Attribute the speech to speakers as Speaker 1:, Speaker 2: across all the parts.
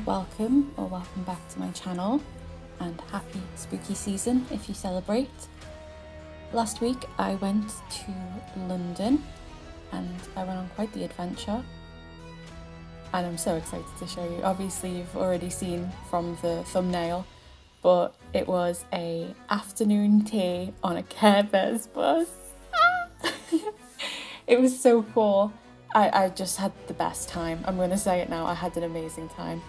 Speaker 1: and welcome back to my channel, and happy spooky season if you celebrate. Last week I went to London and I went on quite the adventure, and I'm so excited to show you. Obviously you've already seen from the thumbnail, but it was a afternoon tea on a Care Bears bus. It was so cool. I just had the best time. I'm going to say it now, I had an amazing time.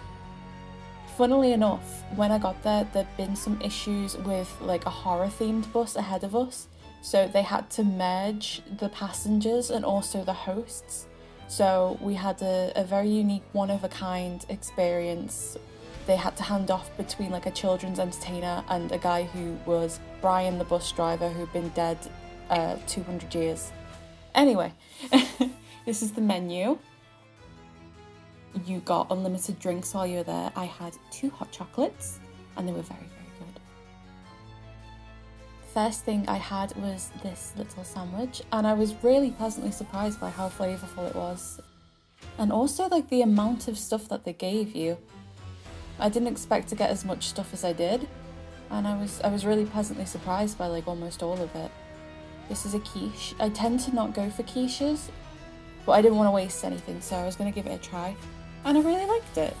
Speaker 1: Funnily enough, when I got there, there'd been some issues with like a horror themed bus ahead of us. So they had to merge the passengers and also the hosts. So we had a very unique, one-of-a-kind experience. They had to hand off between like a children's entertainer and a guy who was Brian, the bus driver, who'd been dead 200 years. Anyway, this is the menu. You got unlimited drinks while you were there. I had 2 hot chocolates and they were very, very good. First thing I had was this little sandwich, and I was really pleasantly surprised by how flavourful it was. And also like the amount of stuff that they gave you. I didn't expect to get as much stuff as I did, and I was really pleasantly surprised by like almost all of it. This is a quiche. I tend to not go for quiches, but I didn't want to waste anything, so I was going to give it a try, and I really liked it.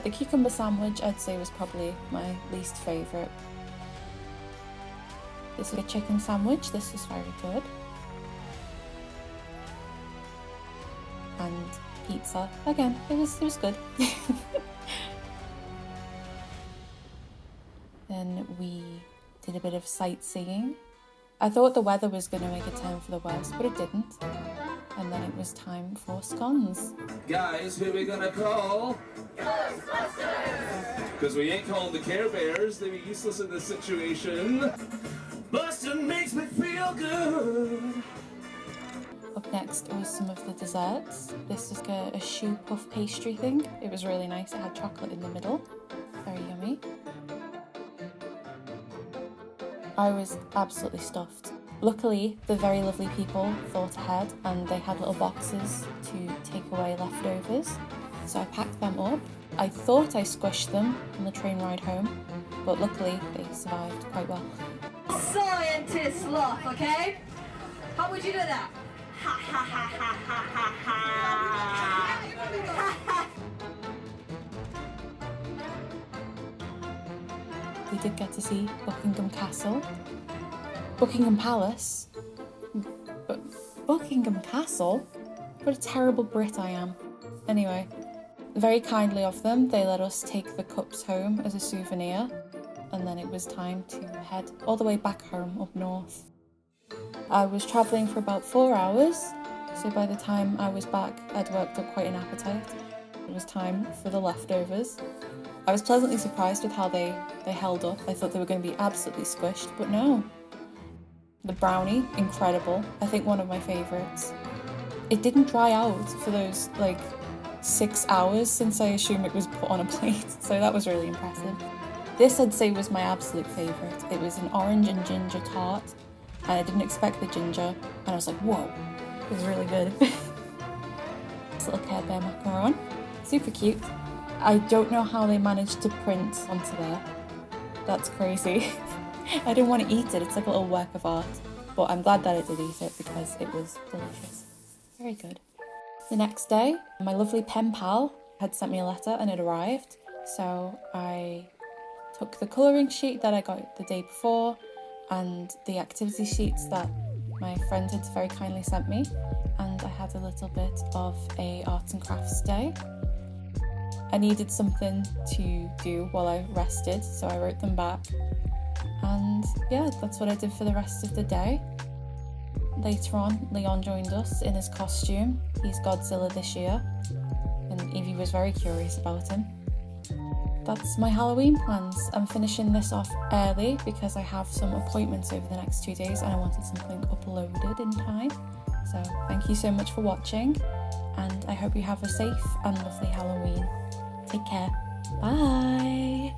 Speaker 1: The cucumber sandwich I'd say was probably my least favourite. This is a chicken sandwich. This is very good. And pizza, again, it was good. Then we did a bit of sightseeing. I thought the weather was going to make a turn for the worse, but it didn't. And then it was time for scones.
Speaker 2: Guys, who are we gonna call?
Speaker 3: Ghostbusters!
Speaker 2: Because we ain't calling the Care Bears, they'd be useless in this situation. Bustin' makes me feel good.
Speaker 1: Up next was some of the desserts. This was a choux puff pastry thing. It was really nice. It had chocolate in the middle. Very yummy. I was absolutely stuffed. Luckily, the very lovely people thought ahead and they had little boxes to take away leftovers. So I packed them up. I thought I squished them on the train ride home, but luckily they survived quite well.
Speaker 3: Scientist laugh, okay? How would you do that? Ha ha ha ha ha ha ha.
Speaker 1: We did get to see Buckingham Castle. Buckingham Palace? Buckingham Castle? What a terrible Brit I am. Anyway, very kindly of them, they let us take the cups home as a souvenir, and then it was time to head all the way back home up north. I was travelling for about 4 hours, so by the time I was back, I'd worked up quite an appetite. It was time for the leftovers. I was pleasantly surprised with how they held up. I thought they were going to be absolutely squished, but no. The brownie, incredible. I think one of my favourites. It didn't dry out for those like 6 hours since I assume it was put on a plate, so that was really impressive. This I'd say was my absolute favourite. It was an orange and ginger tart, and I didn't expect the ginger, and I was like, whoa, it was really good. This little Care Bear macaron, super cute. I don't know how they managed to print onto there. That's crazy. I didn't want to eat it, it's like a little work of art. But I'm glad that I did eat it because it was delicious. Very good. The next day, my lovely pen pal had sent me a letter and it arrived. So I took the colouring sheet that I got the day before and the activity sheets that my friend had very kindly sent me. And I had a little bit of a arts and crafts day. I needed something to do while I rested, so I wrote them back. And yeah, that's what I did for the rest of the day. Later on, Leon joined us in his costume. He's Godzilla this year, and Evie was very curious about him. That's my Halloween plans. I'm finishing this off early because I have some appointments over the next 2 days and I wanted something uploaded in time. So thank you so much for watching, and I hope you have a safe and lovely Halloween. Take care. Bye.